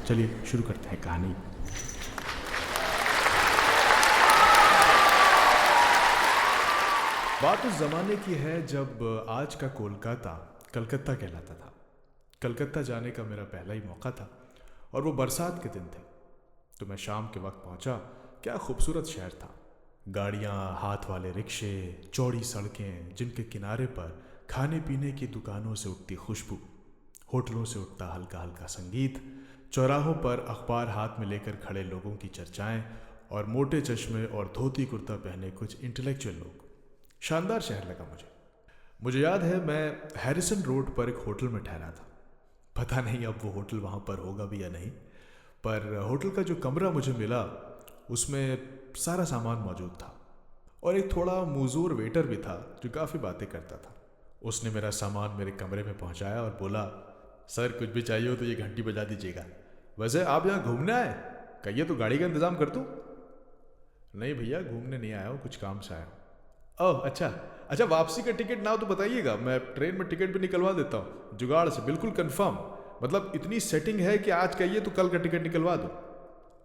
चलिए शुरू करते हैं कहानी। बात उस ज़माने की है जब आज का कोलकाता कलकत्ता कहलाता था। कलकत्ता जाने का मेरा पहला ही मौका था और वो बरसात के दिन थे। तो मैं शाम के वक्त पहुंचा। क्या खूबसूरत शहर था। गाड़ियां, हाथ वाले रिक्शे, चौड़ी सड़कें जिनके किनारे पर खाने पीने की दुकानों से उठती खुशबू, होटलों से उठता हल्का हल्का संगीत, चौराहों पर अखबार हाथ में लेकर खड़े लोगों की चर्चाएं और मोटे चश्मे और धोती कुर्ता पहने कुछ इंटेलेक्चुअल लोग। शानदार शहर लगा मुझे याद है मैं हैरिसन रोड पर एक होटल में ठहरा था। पता नहीं अब वो होटल वहाँ पर होगा भी या नहीं, पर होटल का जो कमरा मुझे मिला उसमें सारा सामान मौजूद था और एक थोड़ा मुज़ूर वेटर भी था जो काफ़ी बातें करता था। उसने मेरा सामान मेरे कमरे में पहुंचाया और बोला, सर कुछ भी चाहिए हो तो ये घंटी बजा दीजिएगा। वैसे आप यहाँ घूमने आए? कहिए तो गाड़ी का इंतज़ाम कर दूँ। नहीं भैया, घूमने नहीं आया हूँ, कुछ काम से आया हूँ। ओह अच्छा अच्छा, वापसी का टिकट ना हो तो बताइएगा, मैं ट्रेन में टिकट भी निकलवा देता हूँ जुगाड़ से, बिल्कुल कंफर्म। मतलब इतनी सेटिंग है कि आज कहिए तो कल का टिकट निकलवा दो।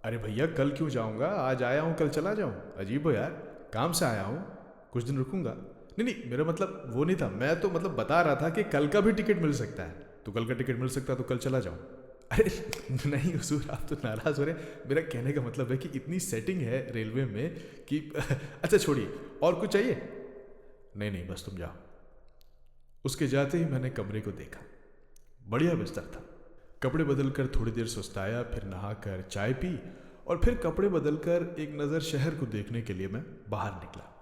अरे भैया कल क्यों जाऊँगा, आज आया हूँ कल चला जाऊँ? अजीब हो यार, काम से आया हूँ, कुछ दिन रुकूंगा। नहीं नहीं, मेरा मतलब वो नहीं था, मैं तो मतलब बता रहा था कि कल का भी टिकट मिल सकता है, तो कल का टिकट मिल सकता है तो कल चला जाऊँ। अरे नहीं हुजूर, आप तो नाराज़ हो रहे। मेरा कहने का मतलब है कि इतनी सेटिंग है रेलवे में कि अच्छा छोड़िए, और कुछ चाहिए? नहीं नहीं, बस तुम जाओ। उसके जाते ही मैंने कमरे को देखा। बढ़िया बिस्तर था। कपड़े बदलकर थोड़ी देर सुस्ताया, फिर नहाकर चाय पी और फिर कपड़े बदलकर एक नज़र शहर को देखने के लिए मैं बाहर निकला।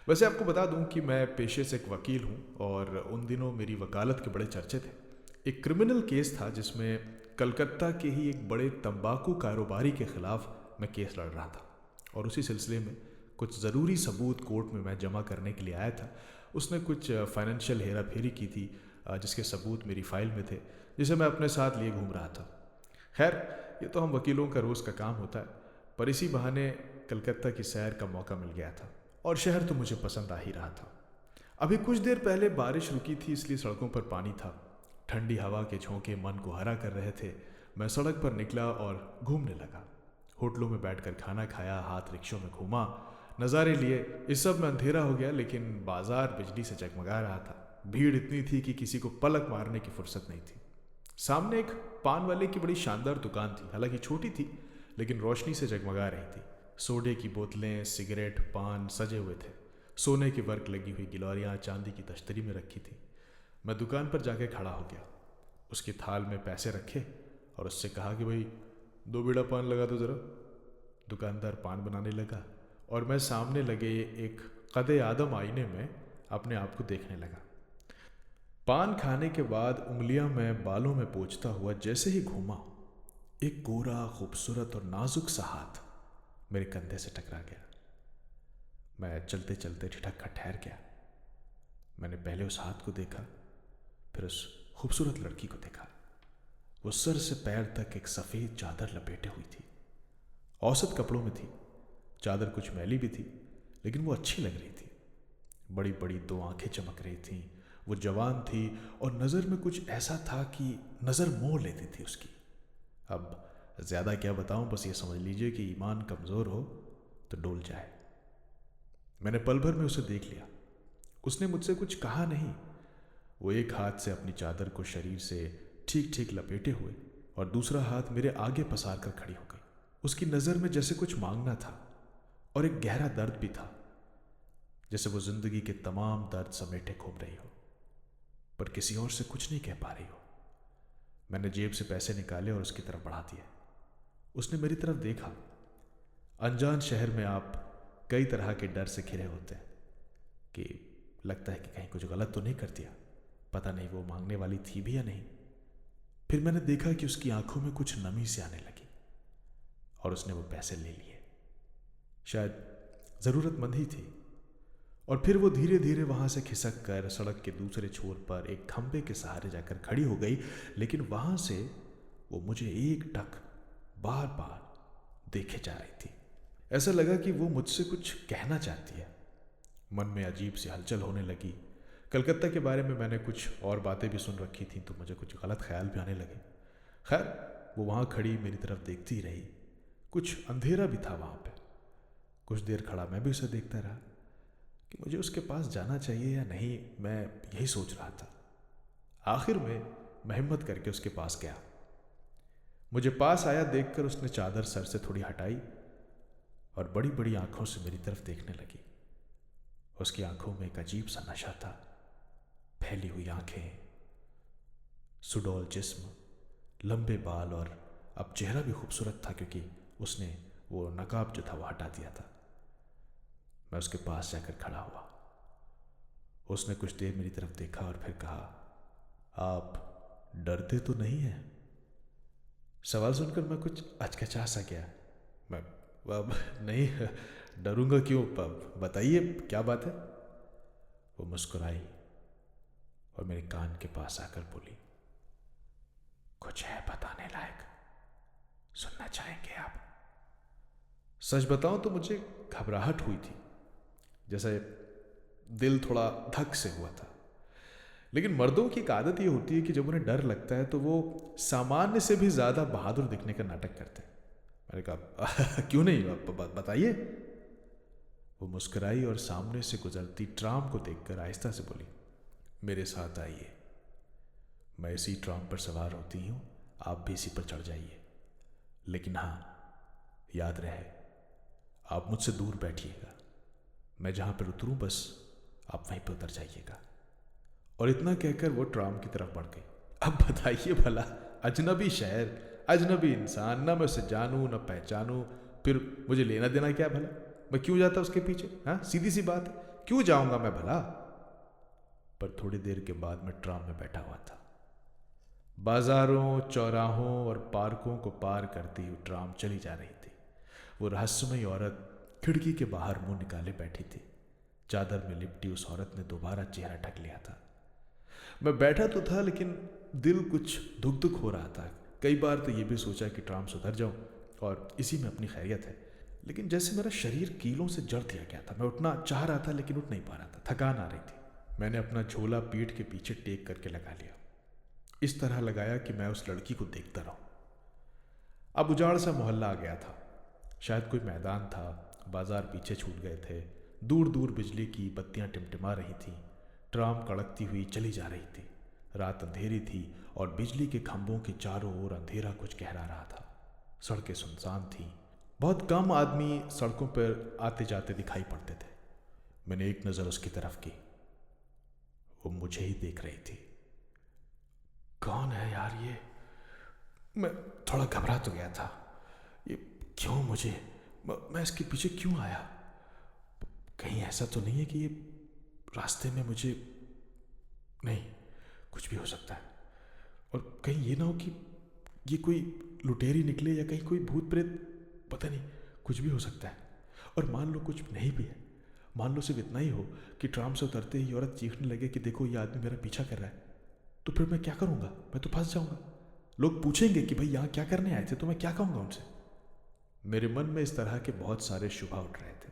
वैसे आपको बता दूं कि मैं पेशे से एक वकील हूं और उन दिनों मेरी वकालत के बड़े चर्चे थे। एक क्रिमिनल केस था जिसमें कलकत्ता के ही एक बड़े तंबाकू कारोबारी के खिलाफ मैं केस लड़ रहा था और उसी सिलसिले में कुछ ज़रूरी सबूत कोर्ट में मैं जमा करने के लिए आया था। उसने कुछ फाइनेंशियल हेरा फेरी की थी जिसके सबूत मेरी फाइल में थे, जिसे मैं अपने साथ लिए घूम रहा था। खैर, ये तो हम वकीलों का रोज़ का काम होता है, पर इसी बहाने कलकत्ता की सैर का मौका मिल गया था और शहर तो मुझे पसंद आ ही रहा था। अभी कुछ देर पहले बारिश रुकी थी, इसलिए सड़कों पर पानी था। ठंडी हवा के झोंके मन को हरा कर रहे थे। मैं सड़क पर निकला और घूमने लगा। होटलों में बैठकर खाना खाया, हाथ रिक्शों में घूमा, नज़ारे लिए। इस सब में अंधेरा हो गया, लेकिन बाजार बिजली से जगमगा रहा था। भीड़ इतनी थी कि किसी को पलक मारने की फुर्सत नहीं थी। सामने एक पान वाले की बड़ी शानदार दुकान थी, हालांकि छोटी थी लेकिन रोशनी से जगमगा रही थी। सोडे की बोतलें, सिगरेट, पान सजे हुए थे। सोने की वर्क लगी हुई गिलौरियाँ चांदी की तश्तरी में रखी थी। मैं दुकान पर जाके खड़ा हो गया। उसके थाल में पैसे रखे और उससे कहा कि भाई 2 बीड़ा पान लगा दो ज़रा। दुकानदार पान बनाने लगा और मैं सामने लगे एक कदे आदम आईने में अपने आप को देखने लगा। पान खाने के बाद उंगलियां मैं बालों में पोंछता हुआ जैसे ही घूमा, एक गोरा, खूबसूरत और नाजुक सा हाथ मेरे कंधे से टकरा गया। मैं चलते चलते ठिठक कर ठहर गया। मैंने पहले उस हाथ को देखा, फिर उस खूबसूरत लड़की को देखा। वो सर से पैर तक एक सफ़ेद चादर लपेटे हुई थी। औसत कपड़ों में थी। चादर कुछ मैली भी थी, लेकिन वो अच्छी लग रही थी। बड़ी बड़ी 2 आंखें चमक रही थीं। वो जवान थी और नज़र में कुछ ऐसा था कि नज़र मोह लेती थी उसकी। अब ज़्यादा क्या बताऊं, बस ये समझ लीजिए कि ईमान कमज़ोर हो तो डोल जाए। मैंने पल भर में उसे देख लिया। उसने मुझसे कुछ कहा नहीं। वो एक हाथ से अपनी चादर को शरीर से ठीक ठीक लपेटे हुए और दूसरा हाथ मेरे आगे पसार कर खड़ी हो गई। उसकी नज़र में जैसे कुछ मांगना था और एक गहरा दर्द भी था, जैसे वो जिंदगी के तमाम दर्द समेटे घूम रही हो, पर किसी और से कुछ नहीं कह पा रही हो। मैंने जेब से पैसे निकाले और उसकी तरफ बढ़ा दिए। उसने मेरी तरफ देखा। अनजान शहर में आप कई तरह के डर से घिरे होते हैं कि लगता है कि कहीं कुछ गलत तो नहीं कर दिया, पता नहीं वो मांगने वाली थी भी या नहीं। फिर मैंने देखा कि उसकी आंखों में कुछ नमी सी आने लगी और उसने वो पैसे ले लिए। शायद ज़रूरतमंद ही थी। और फिर वो धीरे धीरे वहां से खिसक कर सड़क के दूसरे छोर पर एक खंबे के सहारे जाकर खड़ी हो गई, लेकिन वहां से वो मुझे एक टक बार बार देखे जा रही थी। ऐसा लगा कि वो मुझसे कुछ कहना चाहती है। मन में अजीब सी हलचल होने लगी। कलकत्ता के बारे में मैंने कुछ और बातें भी सुन रखी थी, तो मुझे कुछ गलत ख्याल भी आने लगे। खैर, वो वहाँ खड़ी मेरी तरफ देखती ही रही। कुछ अंधेरा भी था वहाँ पे। कुछ देर खड़ा मैं भी उसे देखता रहा कि मुझे उसके पास जाना चाहिए या नहीं, मैं यही सोच रहा था। आखिर में मैं हिम्मत करके उसके पास गया। मुझे पास आया देखकर उसने चादर सर से थोड़ी हटाई और बड़ी बड़ी आंखों से मेरी तरफ देखने लगी। उसकी आंखों में एक अजीब सा नशा था। फैली हुई आंखें, सुडौल जिस्म, लंबे बाल, और अब चेहरा भी खूबसूरत था क्योंकि उसने वो नकाब जो था वो हटा दिया था। मैं उसके पास जाकर खड़ा हुआ। उसने कुछ देर मेरी तरफ देखा और फिर कहा, आप डरते तो नहीं हैं? सवाल सुनकर मैं कुछ अचकचा सा गया। मैं अब नहीं, डरूंगा क्यों, बताइए क्या बात है। वो मुस्कुराई और मेरे कान के पास आकर बोली, कुछ है बताने लायक, सुनना चाहेंगे आप? सच बताऊं तो मुझे घबराहट हुई थी, जैसे दिल थोड़ा धक से हुआ था। लेकिन मर्दों की एक आदत ये होती है कि जब उन्हें डर लगता है तो वो सामान्य से भी ज्यादा बहादुर दिखने का नाटक करते हैं। मैंने कहा, क्यों नहीं, बताइए। वो मुस्कुराई और सामने से गुजरती ट्राम को देखकर आहिस्ता से बोली, मेरे साथ आइए, मैं इसी ट्राम पर सवार होती हूं, आप भी इसी पर चढ़ जाइए। लेकिन हाँ, याद रहे, आप मुझसे दूर बैठिएगा। मैं जहां पर उतरूं बस आप वहीं पर उतर जाइएगा। और इतना कहकर वो ट्राम की तरफ बढ़ गई। अब बताइए भला, अजनबी शहर, अजनबी इंसान, ना मैं उसे जानूं ना पहचानूं, फिर मुझे लेना देना क्या भला? मैं क्यों जाता उसके पीछे? हाँ, सीधी सी बात है, क्यों जाऊंगा मैं भला? पर थोड़ी देर के बाद मैं ट्राम में बैठा हुआ था। बाजारों, चौराहों और पार्कों को पार करती हुई ट्राम चली जा रही थी। वो रहस्यमयी औरत खिड़की के बाहर मुंह निकाले बैठी थी। चादर में लिपटी उस औरत ने दोबारा चेहरा ढक लिया था। मैं बैठा तो था लेकिन दिल कुछ धुक धुक हो रहा था। कई बार तो ये भी सोचा कि ट्राम सुधर जाऊं और इसी में अपनी खैरियत है, लेकिन जैसे मेरा शरीर कीलों से जड़ दिया गया था। मैं उठना चाह रहा था लेकिन उठ नहीं पा रहा था, थकान आ रही थी। मैंने अपना झोला पीठ के पीछे टेक करके लगा लिया, इस तरह लगाया कि मैं उस लड़की को देखता रहूं। अब उजाड़ सा मोहल्ला आ गया था, शायद कोई मैदान था, बाजार पीछे छूट गए थे, दूर दूर बिजली की बत्तियां टिमटिमा रही थीं, ट्राम कड़कती हुई चली जा रही थी। रात अंधेरी थी और बिजली के खंभों के चारों ओर अंधेरा कुछ गहरा रहा था। सड़कें सुनसान थीं, बहुत कम आदमी सड़कों पर आते जाते दिखाई पड़ते थे। मैंने एक नज़र उसकी तरफ की, वो मुझे ही देख रही थी। कौन है यार ये? मैं थोड़ा घबरा तो गया था। ये क्यों मुझे, मैं इसके पीछे क्यों आया? कहीं ऐसा तो नहीं है कि ये रास्ते में मुझे, नहीं, कुछ भी हो सकता है। और कहीं ये ना हो कि ये कोई लुटेरी निकले या कहीं कोई भूत प्रेत, पता नहीं, कुछ भी हो सकता है। और मान लो कुछ नहीं भी है, मान लो सिर्फ इतना ही हो कि ट्राम से उतरते ही औरत चीखने लगे कि देखो ये आदमी मेरा पीछा कर रहा है, तो फिर मैं क्या करूंगा? मैं तो फंस जाऊंगा। लोग पूछेंगे कि भाई यहाँ क्या करने आए थे, तो मैं क्या कहूंगा उनसे? मेरे मन में इस तरह के बहुत सारे शुबा उठ रहे थे।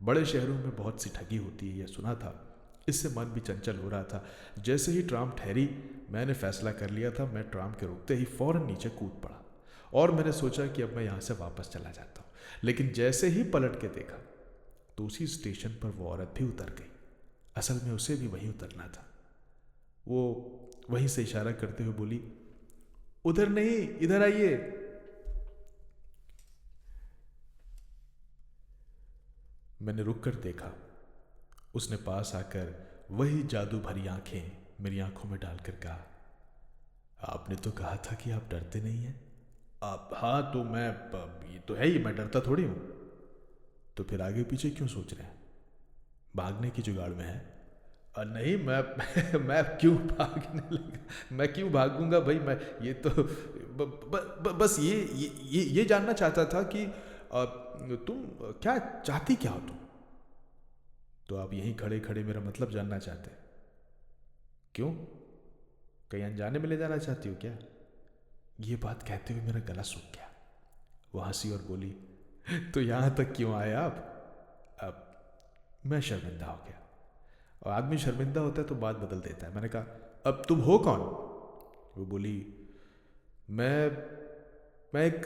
बड़े शहरों में बहुत सी ठगी होती है, यह सुना था, इससे मन भी चंचल हो रहा था। जैसे ही ट्राम ठहरी, मैंने फैसला कर लिया था, मैं ट्राम के रुकते ही फौरन नीचे कूद पड़ा और मैंने सोचा कि अब मैं यहाँ से वापस चला जाता हूँ। लेकिन जैसे ही पलट के देखा तो उसी स्टेशन पर वो औरत भी उतर गई। असल में उसे भी वहीं उतरना था। वो वहीं से इशारा करते हुए बोली, उधर नहीं, इधर आइए। मैंने रुक कर देखा। उसने पास आकर वही जादू भरी आंखें मेरी आंखों में डालकर कहा, आपने तो कहा था कि आप डरते नहीं हैं। आप, हाँ तो मैं, ये तो है ही, मैं डरता थोड़ी हूं। तो फिर आगे पीछे क्यों सोच रहे हैं? भागने की जुगाड़ में है? नहीं, मैं मैं क्यों भागने लगा? मैं क्यों भागूंगा भाई? मैं ये तो बस ये जानना चाहता था कि तुम क्या चाहती, क्या हो तुम? तो आप यहीं खड़े खड़े मेरा मतलब जानना चाहते हैं? क्यों, कहीं अनजाने में ले जाना चाहती हो क्या? ये बात कहते हुए मेरा गला सूख गया। वो हंसी और बोली, तो यहां तक क्यों आए आप? अब मैं शर्मिंदा हो गया, और आदमी शर्मिंदा होता है तो बात बदल देता है। मैंने कहा, अब तुम हो कौन? वो बोली, मैं मैं एक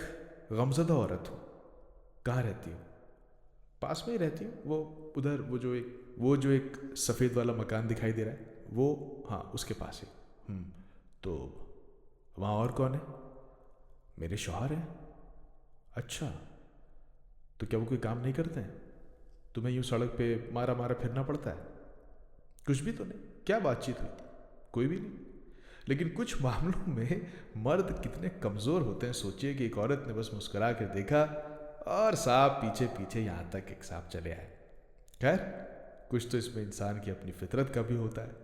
गमज़दा औरत हूँ। कहाँ रहती हूँ? पास में ही रहती हूँ। वो उधर वो जो एक सफ़ेद वाला मकान दिखाई दे रहा है, वो, हाँ, उसके पास ही। तो वहाँ और कौन है? मेरे शौहर हैं। अच्छा, तो क्या वो कोई काम नहीं करते हैं? तुम्हें यूँ सड़क पे मारा मारा फिरना पड़ता है? कुछ भी तो नहीं। क्या बातचीत हुई? कोई भी नहीं। लेकिन कुछ मामलों में मर्द कितने कमज़ोर होते हैं। सोचिए कि एक औरत ने बस मुस्कुरा कर देखा और सांप पीछे पीछे यहाँ तक एक सांप चले आए। खैर, कुछ तो इसमें इंसान की अपनी फितरत का भी होता है।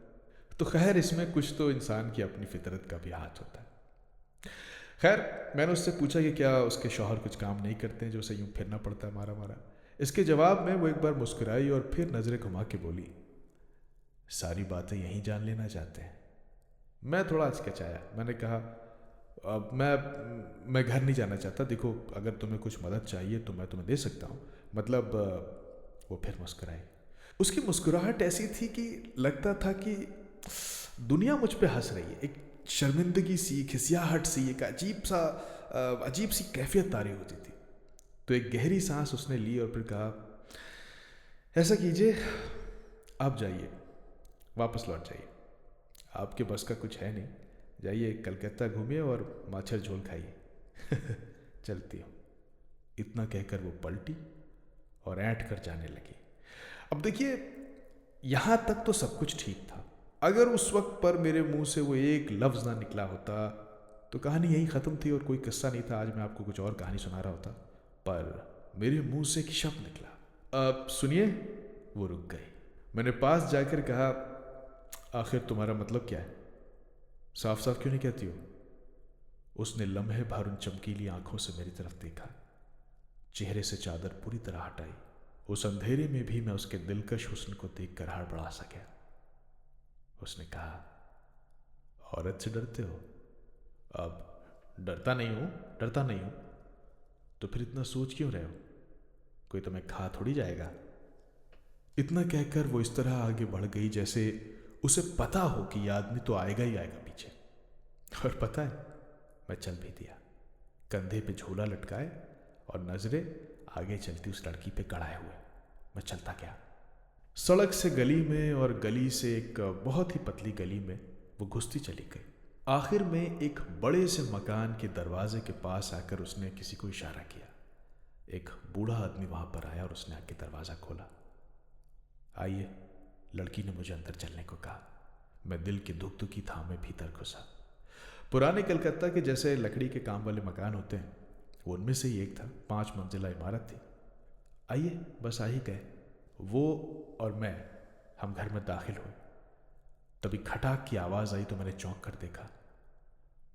तो खैर, इसमें कुछ तो इंसान की अपनी फितरत का भी हाथ होता है। खैर, मैंने उससे पूछा कि क्या उसके शौहर कुछ काम नहीं करते हैं जो उसे यूं फिरना पड़ता है मारा मारा। इसके जवाब में वो एक बार मुस्कुराई और फिर नज़रें घुमा के बोली, सारी बातें यहीं जान लेना चाहते हैं? मैं थोड़ा हिचकिचाया। मैंने कहा, अब मैं घर नहीं जाना चाहता। देखो, अगर तुम्हें कुछ मदद चाहिए तो मैं तुम्हें दे सकता हूँ। मतलब वो फिर मुस्कुराई। उसकी मुस्कुराहट ऐसी थी कि लगता था कि दुनिया मुझ पे हंस रही है। एक शर्मिंदगी सी, खिसियाहट सी, एक अजीब सी कैफियत तारी होती थी। तो एक गहरी सांस उसने ली और फिर कहा, ऐसा कीजिए, आप जाइए, वापस लौट जाइए। आपके बस का कुछ है नहीं। जाइए, कलकत्ता घूमिए और माछर झोल खाइए। चलती हूँ। इतना कहकर वो पलटी और ऐंठ कर जाने लगी। अब देखिए, यहाँ तक तो सब कुछ ठीक था। अगर उस वक्त पर मेरे मुंह से वो एक लफ्ज़ ना निकला होता तो कहानी यही ख़त्म थी और कोई किस्सा नहीं था। आज मैं आपको कुछ और कहानी सुना रहा होता, पर मेरे मुंह से एक शब्द निकला, अब सुनिए। वो रुक गई। मैंने पास जाकर कहा, आखिर तुम्हारा मतलब क्या है? साफ साफ क्यों नहीं कहती हो? उसने लम्हे भर उन चमकीली आंखों से मेरी तरफ देखा, चेहरे से चादर पूरी तरह हटाई। उस अंधेरे में भी मैं उसके दिलकश हुस्न को देखकर हड़बड़ा सा गया। उसने कहा, औरत से डरते हो? अब डरता नहीं हूं। तो फिर इतना सोच क्यों रहे हो? कोई तुम्हें खा थोड़ी जाएगा। इतना कहकर वो इस तरह आगे बढ़ गई जैसे उसे पता हो कि ये आदमी तो आएगा ही आएगा पीछे। और पता है, मैं चल भी दिया, कंधे पे झोला लटकाए और नजरें आगे चलती उस लड़की पे गड़ाए हुए मैं चलता गया। सड़क से गली में और गली से एक बहुत ही पतली गली में वो घुसती चली गई। आखिर में एक बड़े से मकान के दरवाजे के पास आकर उसने किसी को इशारा किया। एक बूढ़ा आदमी वहां पर आया और उसने आके दरवाजा खोला। आइए, लड़की ने मुझे अंदर चलने को कहा। मैं दिल की धुक-धुकी थामे भीतर घुसा। पुराने कलकत्ता के जैसे लकड़ी के काम वाले मकान होते हैं, वो उनमें से ही एक था। 5 मंजिला इमारत थी। आइए, बस आ ही गए। वो और मैं, हम घर में दाखिल हुए। तभी खटाक की आवाज आई तो मैंने चौंक कर देखा।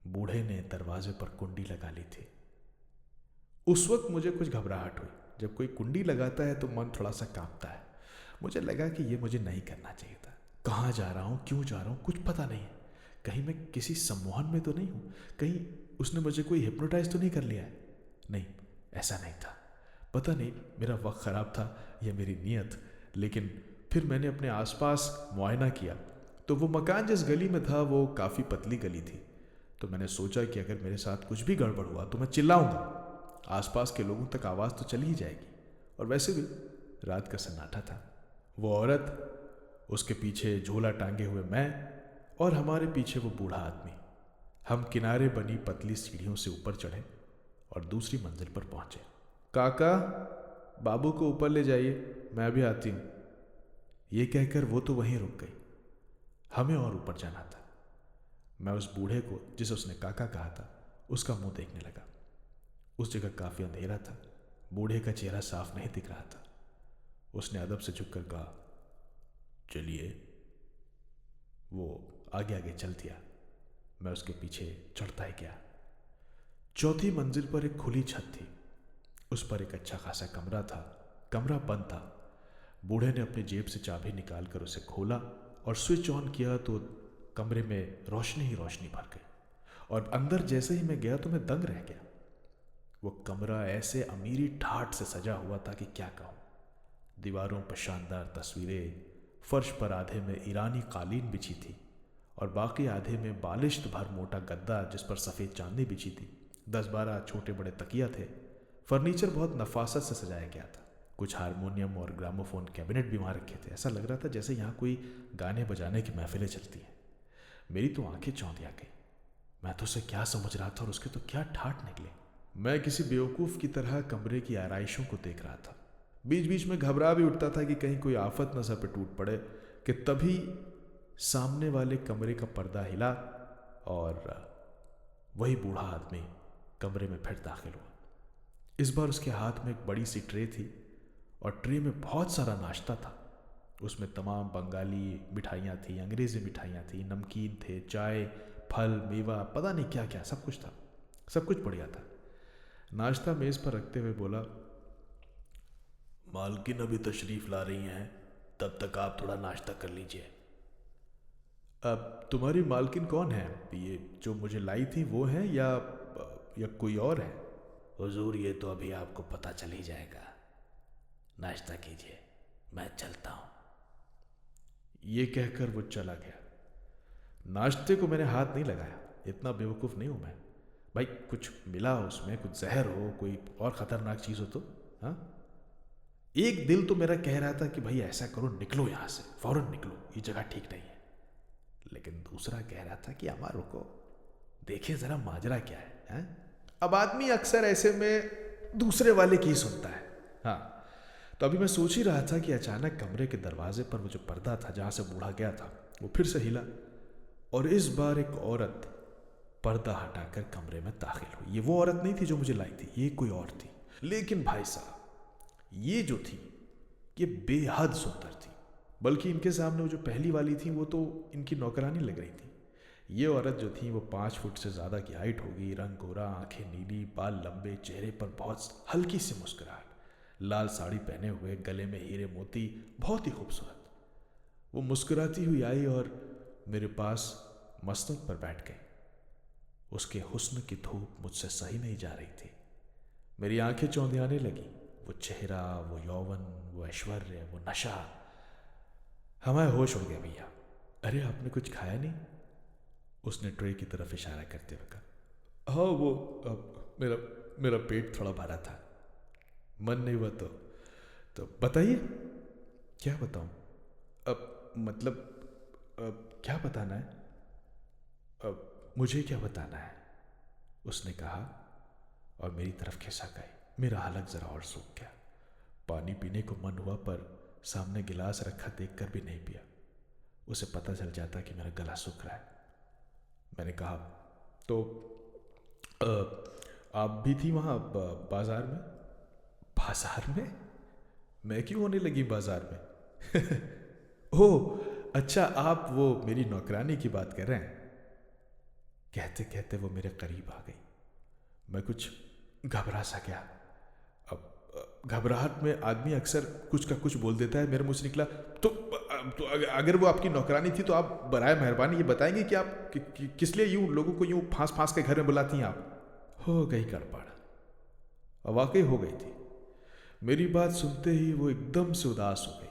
बूढ़े ने दरवाजे पर कुंडी लगा ली थी। उस वक्त मुझे कुछ घबराहट हुई। जब कोई कुंडी लगाता है तो मन थोड़ा सा कांपता है। मुझे लगा कि ये मुझे नहीं करना चाहिए था। कहाँ जा रहा हूँ, क्यों जा रहा हूँ, कुछ पता नहीं है। कहीं मैं किसी सम्मोहन में तो नहीं हूँ? कहीं उसने मुझे कोई हिप्नोटाइज तो नहीं कर लिया है? नहीं, ऐसा नहीं था। पता नहीं मेरा वक्त ख़राब था या मेरी नीयत। लेकिन फिर मैंने अपने आसपास मुआयना किया तो वो मकान जिस गली में था वो काफ़ी पतली गली थी। तो मैंने सोचा कि अगर मेरे साथ कुछ भी गड़बड़ हुआ तो मैं चिल्लाऊंगा, आसपास के लोगों तक आवाज़ तो चली ही जाएगी। और वैसे भी रात का सन्नाटा था। वो औरत, उसके पीछे झोला टांगे हुए मैं और हमारे पीछे वो बूढ़ा आदमी। हम किनारे बनी पतली सीढ़ियों से ऊपर चढ़े और दूसरी मंजिल पर पहुंचे। काका, बाबू को ऊपर ले जाइए, मैं अभी आती हूँ। ये कहकर वो तो वहीं रुक गई। हमें और ऊपर जाना था। मैं उस बूढ़े को, जिसे उसने काका कहा था, उसका मुंह देखने लगा। उस जगह काफ़ी अंधेरा था। बूढ़े का चेहरा साफ नहीं दिख रहा था। उसने अदब से झुककर कहा, चलिए। वो आगे आगे चल दिया। मैं उसके पीछे चढ़ता ही गया। चौथी मंजिल पर एक खुली छत थी। उस पर एक अच्छा खासा कमरा था। कमरा बंद था। बूढ़े ने अपनी जेब से चाबी निकालकर उसे खोला और स्विच ऑन किया तो कमरे में रोशनी ही रोशनी भर गई। और अंदर जैसे ही मैं गया तो मैं दंग रह गया। वो कमरा ऐसे अमीरी ठाठ से सजा हुआ था कि क्या कहूँ। दीवारों पर शानदार तस्वीरें, फर्श पर आधे में ईरानी कालीन बिछी थी और बाकी आधे में बालिश्त भर मोटा गद्दा जिस पर सफ़ेद चांदी बिछी थी। 10-12 छोटे बड़े तकिया थे। फर्नीचर बहुत नफासत से सजाया गया था। कुछ हारमोनियम और ग्रामोफोन कैबिनेट भी वहाँ रखे थे। ऐसा लग रहा था जैसे यहाँ कोई गाने बजाने की महफिलें चलती हैं। मेरी तो आंखें चौंधिया गई। मैं तो उसे क्या समझ रहा था और उसके तो क्या ठाठ निकले। मैं किसी बेवकूफ़ की तरह कमरे की आराइशों को देख रहा था। बीच बीच में घबरा भी उठता था कि कहीं कोई आफत न सर पे टूट पड़े कि तभी सामने वाले कमरे का पर्दा हिला और वही बूढ़ा आदमी कमरे में फिर दाखिल हुआ। इस बार उसके हाथ में एक बड़ी सी ट्रे थी और ट्रे में बहुत सारा नाश्ता था। उसमें तमाम बंगाली मिठाइयाँ थी, अंग्रेज़ी मिठाइयाँ थी, नमकीन थे, चाय, फल, मेवा, पता नहीं क्या क्या, सब कुछ था। सब कुछ बढ़िया था। नाश्ता मेज़ पर रखते हुए बोला, मालकिन अभी तशरीफ़ ला रही हैं, तब तक आप थोड़ा नाश्ता कर लीजिए। अब तुम्हारी मालकिन कौन है? ये जो मुझे लाई थी वो है या कोई और है? हुजूर, ये तो अभी आपको पता चल ही जाएगा। नाश्ता कीजिए, मैं चलता हूँ। ये कहकर वो चला गया। नाश्ते को मैंने हाथ नहीं लगाया। इतना बेवकूफ़ नहीं हूँ मैं। भाई कुछ मिला हो उसमें, कुछ जहर हो, कोई और ख़तरनाक चीज़ हो तो? हाँ, एक दिल तो मेरा कह रहा था कि भाई ऐसा करो, निकलो यहाँ से, फ़ौरन निकलो, ये जगह ठीक नहीं है। लेकिन दूसरा कह रहा था कि अम्मा रुको, देखिए ज़रा माजरा क्या है? अब आदमी अक्सर ऐसे में दूसरे वाले की सुनता है। हाँ, तो अभी मैं सोच ही रहा था कि अचानक कमरे के दरवाजे पर वो जो पर्दा था जहाँ से बूढ़ा गया था वो फिर से हिला और इस बार एक औरत पर्दा हटाकर कमरे में दाखिल हुई। ये वो औरत नहीं थी जो मुझे लाई थी, ये कोई और थी। लेकिन भाई साहब, ये जो थी ये बेहद सुंदर थी। बल्कि इनके सामने वो जो पहली वाली थी वो तो इनकी नौकरानी लग रही थी। ये औरत जो थी वो 5 फुट से ज़्यादा की हाइट होगी, रंग गोरा, आंखें नीली, बाल लंबे, चेहरे पर बहुत हल्की सी मुस्कुराहट, लाल साड़ी पहने हुए, गले में हीरे मोती, बहुत ही खूबसूरत। वो मुस्कुराती हुई आई और मेरे पास मस्तक पर बैठ गई। उसके हुस्न की धूप मुझसे सही नहीं जा रही थी। मेरी आंखें चौंधियाने लगी। वो चेहरा, वो यौवन, वो ऐश्वर्य, वो नशा, हमारे होश उड़ गया। भैया, अरे आपने कुछ खाया नहीं? उसने ट्रे की तरफ इशारा करते हुए कहा। हाँ, वो मेरा मेरा पेट थोड़ा भरा था, मन नहीं हुआ तो बताइए। क्या बताऊं? अब मतलब क्या बताना है? अब मुझे क्या बताना है? उसने कहा और मेरी तरफ खिसक गई। मेरा हलक जरा और सूख गया। पानी पीने को मन हुआ पर सामने गिलास रखा देखकर भी नहीं पिया। उसे पता चल जाता कि मेरा गला सूख रहा है। मैंने कहा, तो आप भी थी वहाँ बाजार में? बाजार में? मैं क्यों होने लगी बाजार में? ओह अच्छा, आप वो मेरी नौकरानी की बात कर रहे हैं। कहते कहते वो मेरे करीब आ गई। मैं कुछ घबरा सा गया। अब घबराहट में आदमी अक्सर कुछ का कुछ बोल देता है। मेरे मुंह से निकला, तो अगर वो आपकी नौकरानी थी तो आप बराए मेहरबानी ये बताएंगे कि आप किस लिए यूं लोगों को यूं फांस फांस के घर में बुलाती हैं आप? हो गई गड़बड़। और वाकई हो गई थी। मेरी बात सुनते ही वो एकदम से उदास हो गई।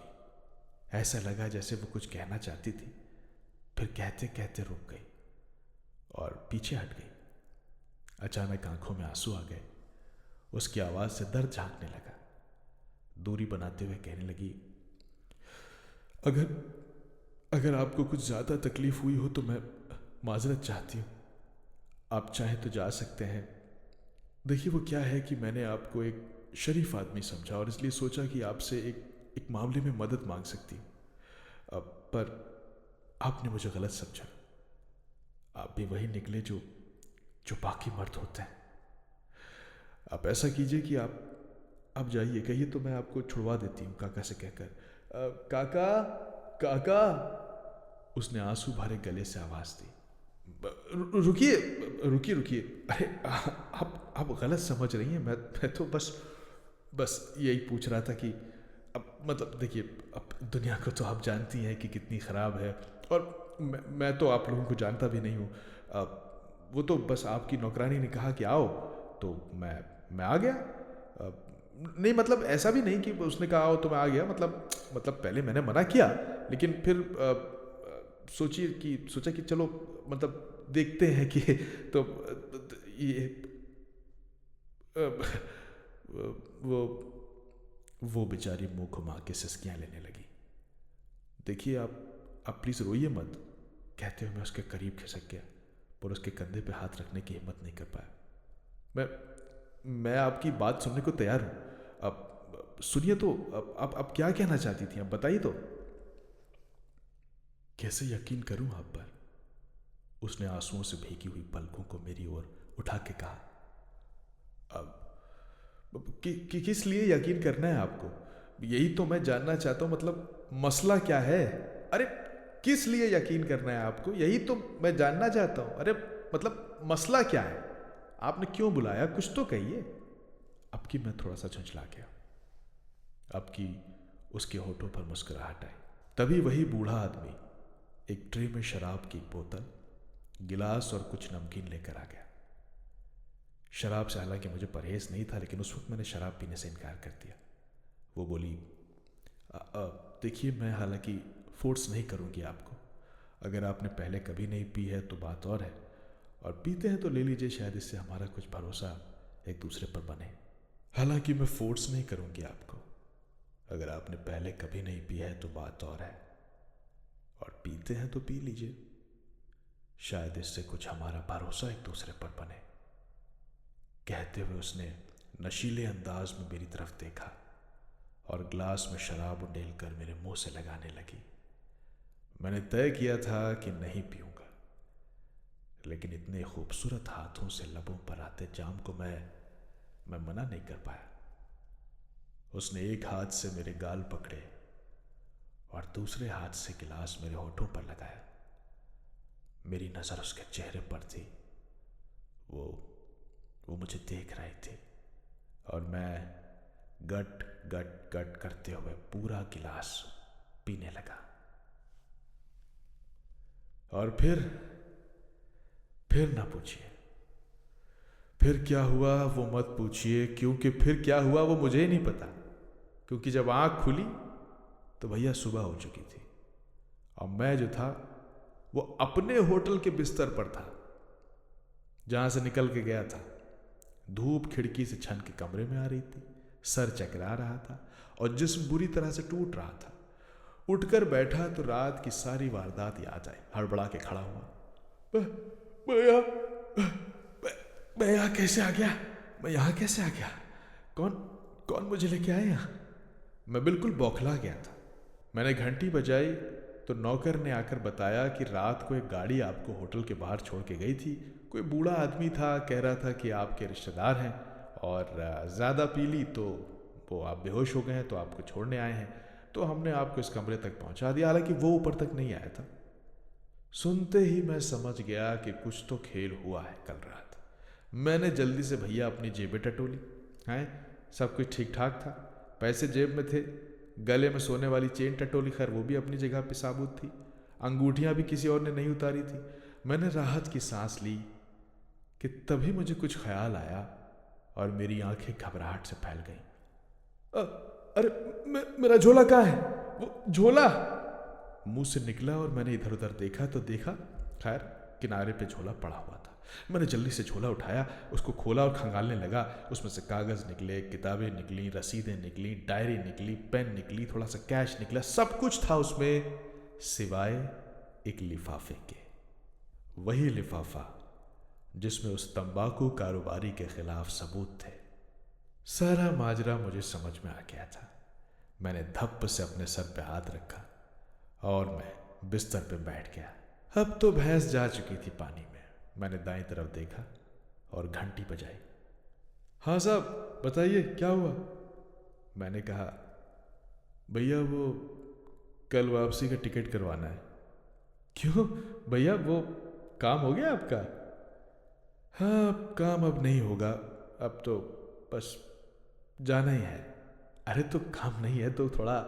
ऐसा लगा जैसे वो कुछ कहना चाहती थी, फिर कहते कहते रुक गई और पीछे हट गई। अचानक आंखों में आंसू आ गए। उसकी आवाज से दर्द झांकने लगा। दूरी बनाते हुए कहने लगी, अगर आपको कुछ ज्यादा तकलीफ हुई हो तो मैं माजरत चाहती हूँ। आप चाहें तो जा सकते हैं। देखिए, वो क्या है कि मैंने आपको एक शरीफ आदमी समझा और इसलिए सोचा कि आपसे एक मामले में मदद मांग सकती हूँ। पर आपने मुझे गलत समझा। आप भी वही निकले जो बाकी मर्द होते हैं। आप ऐसा कीजिए कि आप जाइए, कहिए तो मैं आपको छुड़वा देती हूँ काका से कहकर। काका, काका, उसने आंसू भरे गले से आवाज दी। रुकिए रुकिए रुकिए, अरे आप गलत समझ रही हैं। मैं तो बस यही पूछ रहा था कि अब मतलब देखिए, अब दुनिया को तो आप जानती हैं कि कितनी ख़राब है और मैं तो आप लोगों को जानता भी नहीं हूँ। वो तो बस आपकी नौकरानी ने कहा कि आओ तो मैं आ गया। नहीं मतलब ऐसा भी नहीं कि उसने कहा आओ तो मैं आ गया। मतलब पहले मैंने मना किया, लेकिन फिर सोचा कि चलो मतलब देखते हैं कि तो ये वो वो बेचारी मुंह घुमा के सिसकियां लेने लगी। देखिए आप प्लीज़ रोइए मत, कहते हुए मैं उसके करीब खिसक गया, पर उसके कंधे पे हाथ रखने की हिम्मत नहीं कर पाया। मैं आपकी बात सुनने को तैयार हूं। अब सुनिए तो, अब क्या कहना चाहती थी, अब बताइए तो। कैसे यकीन करूं आप पर? उसने आंसुओं से भीगी हुई पलकों को मेरी ओर उठा के कहा। अब किस लिए यकीन करना है आपको? यही तो मैं जानना चाहता हूं, मतलब मसला क्या है? अरे किस लिए यकीन करना है आपको, यही तो मैं जानना चाहता हूं। अरे मतलब मसला क्या है? आपने क्यों बुलाया, कुछ तो कहिए। अब की मैं थोड़ा सा झंझला गया। अब की उसके होठों पर मुस्कुराहट आई। तभी वही बूढ़ा आदमी एक ट्रे में शराब की बोतल, गिलास और कुछ नमकीन लेकर आ गया। शराब से हालांकि मुझे परहेज नहीं था, लेकिन उस वक्त मैंने शराब पीने से इनकार कर दिया। वो बोली, देखिए मैं हालांकि फोर्स नहीं करूंगी आपको। अगर आपने पहले कभी नहीं पी है तो बात और है, और पीते हैं तो ले लीजिए, शायद इससे हमारा कुछ भरोसा एक दूसरे पर बने। हालांकि मैं फोर्स नहीं करूंगी आपको। अगर आपने पहले कभी नहीं पी है तो बात और है, और पीते हैं तो पी लीजिए, शायद इससे कुछ हमारा भरोसा एक दूसरे पर बने। कहते हुए उसने नशीले अंदाज में मेरी तरफ देखा और ग्लास में शराब उंडेल कर मेरे मुंह से लगाने लगी। मैंने तय किया था कि नहीं पीऊंगा, लेकिन इतने खूबसूरत हाथों से लबों पर आते जाम को मैं मना नहीं कर पाया। उसने एक हाथ से मेरे गाल पकड़े और दूसरे हाथ से गिलास मेरे होठों पर लगाया। मेरी नजर उसके चेहरे पर थी। वो मुझे देख रही थी, और मैं गट गट गट करते हुए पूरा गिलास पीने लगा। और फिर ना पूछिए। फिर क्या हुआ वो मत पूछिए, क्योंकि फिर क्या हुआ वो मुझे ही नहीं पता। क्योंकि जब आंख खुली तो भैया सुबह हो चुकी थी, और मैं जो था वो अपने होटल के बिस्तर पर था, जहां से निकल के गया था। धूप खिड़की से छन के कमरे में आ रही थी, सर चकरा रहा था और जिस्म बुरी तरह से टूट रहा था। उठकर बैठा तो रात की सारी वारदात याद आई। हड़बड़ा के खड़ा हुआ। भैया, मैं यहाँ कैसे आ गया? मैं यहाँ कैसे आ गया? कौन मुझे लेके आया यहाँ? मैं बिल्कुल बौखला गया था। मैंने घंटी बजाई तो नौकर ने आकर बताया कि रात को एक गाड़ी आपको होटल के बाहर छोड़ के गई थी। कोई बूढ़ा आदमी था, कह रहा था कि आपके रिश्तेदार हैं और ज़्यादा पी ली तो वो आप बेहोश हो गए हैं, तो आपको छोड़ने आए हैं। तो हमने आपको इस कमरे तक पहुंचा दिया, हालांकि वो ऊपर तक नहीं आया था। सुनते ही मैं समझ गया कि कुछ तो खेल हुआ है कल रात। मैंने जल्दी से भैया अपनी जेबें टटोली हैं, सब कुछ ठीक ठाक था। पैसे जेब में थे, गले में सोने वाली चेन टटोली, खैर वो भी अपनी जगह पे साबुत थी। अंगूठियां भी किसी और ने नहीं उतारी थी। मैंने राहत की सांस ली कि तभी मुझे कुछ ख्याल आया और मेरी आंखें घबराहट से फैल गईं। अरे मेरा झोला कहाँ है? वो झोला मुंह से निकला और मैंने इधर उधर देखा तो देखा, खैर किनारे पे झोला पड़ा हुआ था। मैंने जल्दी से झोला उठाया, उसको खोला और खंगालने लगा। उसमें से कागज निकले, किताबें निकली, रसीदें निकली, डायरी निकली, पेन निकली, थोड़ा सा कैश निकला। सब कुछ था उसमें सिवाय एक लिफाफे के। वही लिफाफा जिसमें उस तंबाकू कारोबारी के खिलाफ सबूत थे। सारा माजरा मुझे समझ में आ गया था। मैंने धप्प से अपने सर पे हाथ रखा और मैं बिस्तर पे बैठ गया। अब तो भैंस जा चुकी थी पानी में। मैंने दाईं तरफ देखा और घंटी बजाई। हाँ साहब, बताइए क्या हुआ? मैंने कहा, भैया वो कल वापसी का टिकट करवाना है। क्यों भैया, वो काम हो गया आपका? हाँ, काम अब नहीं होगा, अब तो बस जाना ही है। अरे तो काम नहीं है तो थोड़ा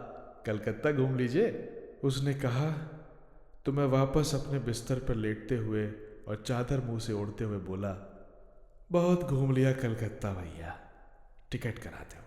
कलकत्ता घूम लीजिए। उसने कहा तो मैं वापस अपने बिस्तर पर लेटते हुए और चादर मुंह से ओढ़ते हुए बोला, बहुत घूम लिया कलकत्ता भैया, टिकट करा दो।